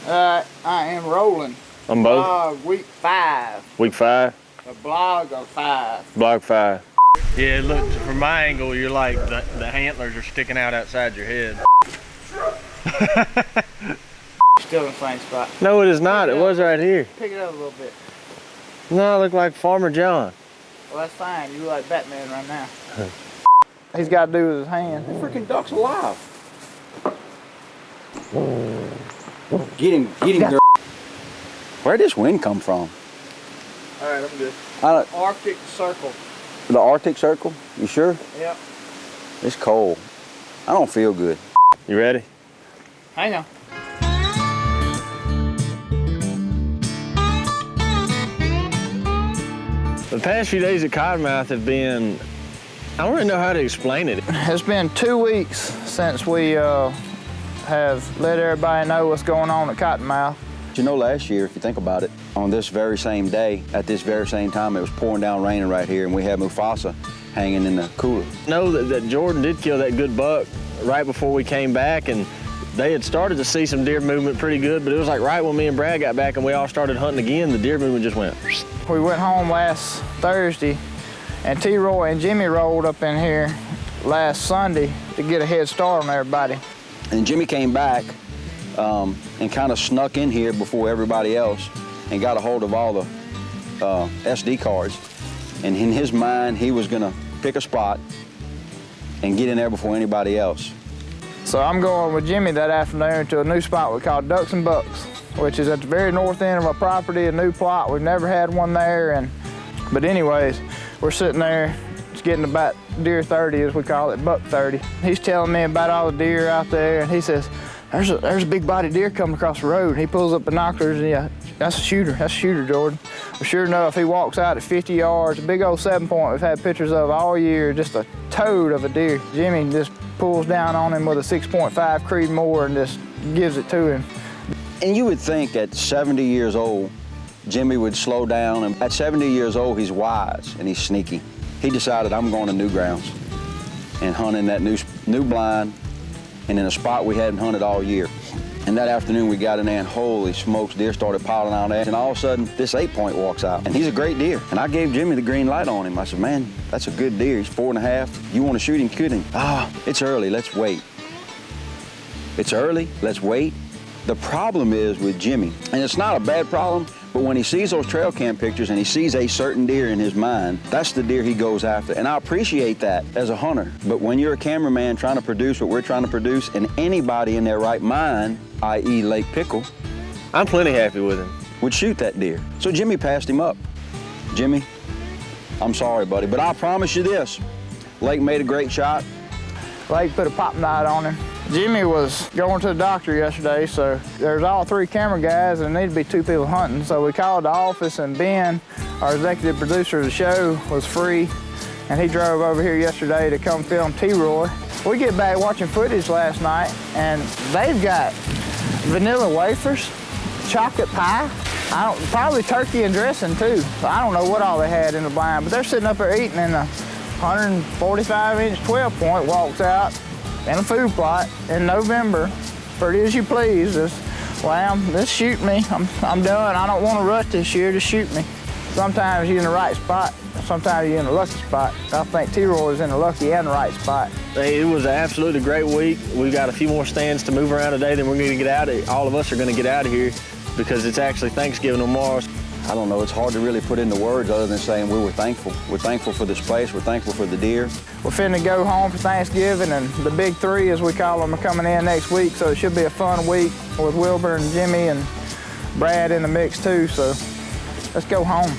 I am rolling. On both? Week 5. Week 5? The blog of 5. Blog 5. Yeah, look, from my angle, you're like, the antlers are sticking out outside your head. Still in the same spot. No, it is not. It was right here. Pick it up a little bit. No, I look like Farmer John. Well, that's fine. You look like Batman right now. He's got to do with his hand. The freaking duck's alive. Get him, girl. Where'd this wind come from? All right, I'm good. Arctic Circle. The Arctic Circle? You sure? Yep. It's cold. I don't feel good. You ready? Hang on. The past few days at Cottonmouth have been, I don't really know how to explain it. It's been 2 weeks since we have let everybody know what's going on at Cottonmouth. You know, last year, if you think about it, on this very same day, at this very same time, it was pouring down raining right here, and we had Mufasa hanging in the cooler. Know that Jordan did kill that good buck right before we came back, and they had started to see some deer movement pretty good, but it was like right when me and Brad got back and we all started hunting again, the deer movement just went. We went home last Thursday, and T-Roy and Jimmy rolled up in here last Sunday to get a head start on everybody. And Jimmy came back and kind of snuck in here before everybody else and got a hold of all the SD cards. And in his mind, he was gonna pick a spot and get in there before anybody else. So I'm going with Jimmy that afternoon to a new spot we call Ducks and Bucks, which is at the very north end of our property, a new plot. We've never had one there. But anyways, we're sitting there, it's getting about deer 30, as we call it, buck 30. He's telling me about all the deer out there, and he says, there's a big body deer coming across the road. He pulls up binoculars, and yeah, that's a shooter, Jordan. But sure enough, he walks out at 50 yards, a big old 7-point we've had pictures of all year, just a toad of a deer. Jimmy just pulls down on him with a 6.5 Creedmoor and just gives it to him. And you would think at 70 years old, Jimmy would slow down, and at 70 years old, he's wise and he's sneaky. He decided, I'm going to new grounds and hunting that new blind and in a spot we hadn't hunted all year. And that afternoon we got in there and holy smokes, deer started piling out there. And all of a sudden, this 8-point walks out. And he's a great deer. And I gave Jimmy the green light on him. I said, man, that's a good deer. He's 4.5. You want to shoot him, shoot him. It's early, let's wait. It's early, let's wait. The problem is with Jimmy, and it's not a bad problem, but when he sees those trail cam pictures and he sees a certain deer in his mind, that's the deer he goes after. And I appreciate that as a hunter. But when you're a cameraman trying to produce what we're trying to produce, and anybody in their right mind, i.e. Lake Pickle, I'm plenty happy with him, would shoot that deer. So Jimmy passed him up. Jimmy, I'm sorry, buddy, but I promise you this, Lake made a great shot. Lake put a pop night on him. Jimmy was going to the doctor yesterday, so there's all 3 camera guys and there need to be 2 people hunting. So we called the office, and Ben, our executive producer of the show, was free, and he drove over here yesterday to come film T-Roy. We get back watching footage last night, and they've got vanilla wafers, chocolate pie, probably turkey and dressing too. So I don't know what all they had in the blind, but they're sitting up there eating, and a 145-inch 12-point walks out in a food plot in November, pretty as you please. Just shoot me. I'm done. I don't want to rut this year, just shoot me. Sometimes you're in the right spot, sometimes you're in the lucky spot. I think T-Roy is in the lucky and the right spot. It was an absolutely great week. We've got a few more stands to move around today, then we're going to get out of here. All of us are going to get out of here because it's actually Thanksgiving tomorrow. I don't know, it's hard to really put into words other than saying we were thankful. We're thankful for this place, we're thankful for the deer. We're finna go home for Thanksgiving, and the big 3, as we call them, are coming in next week, so it should be a fun week with Wilbur and Jimmy and Brad in the mix too, so let's go home.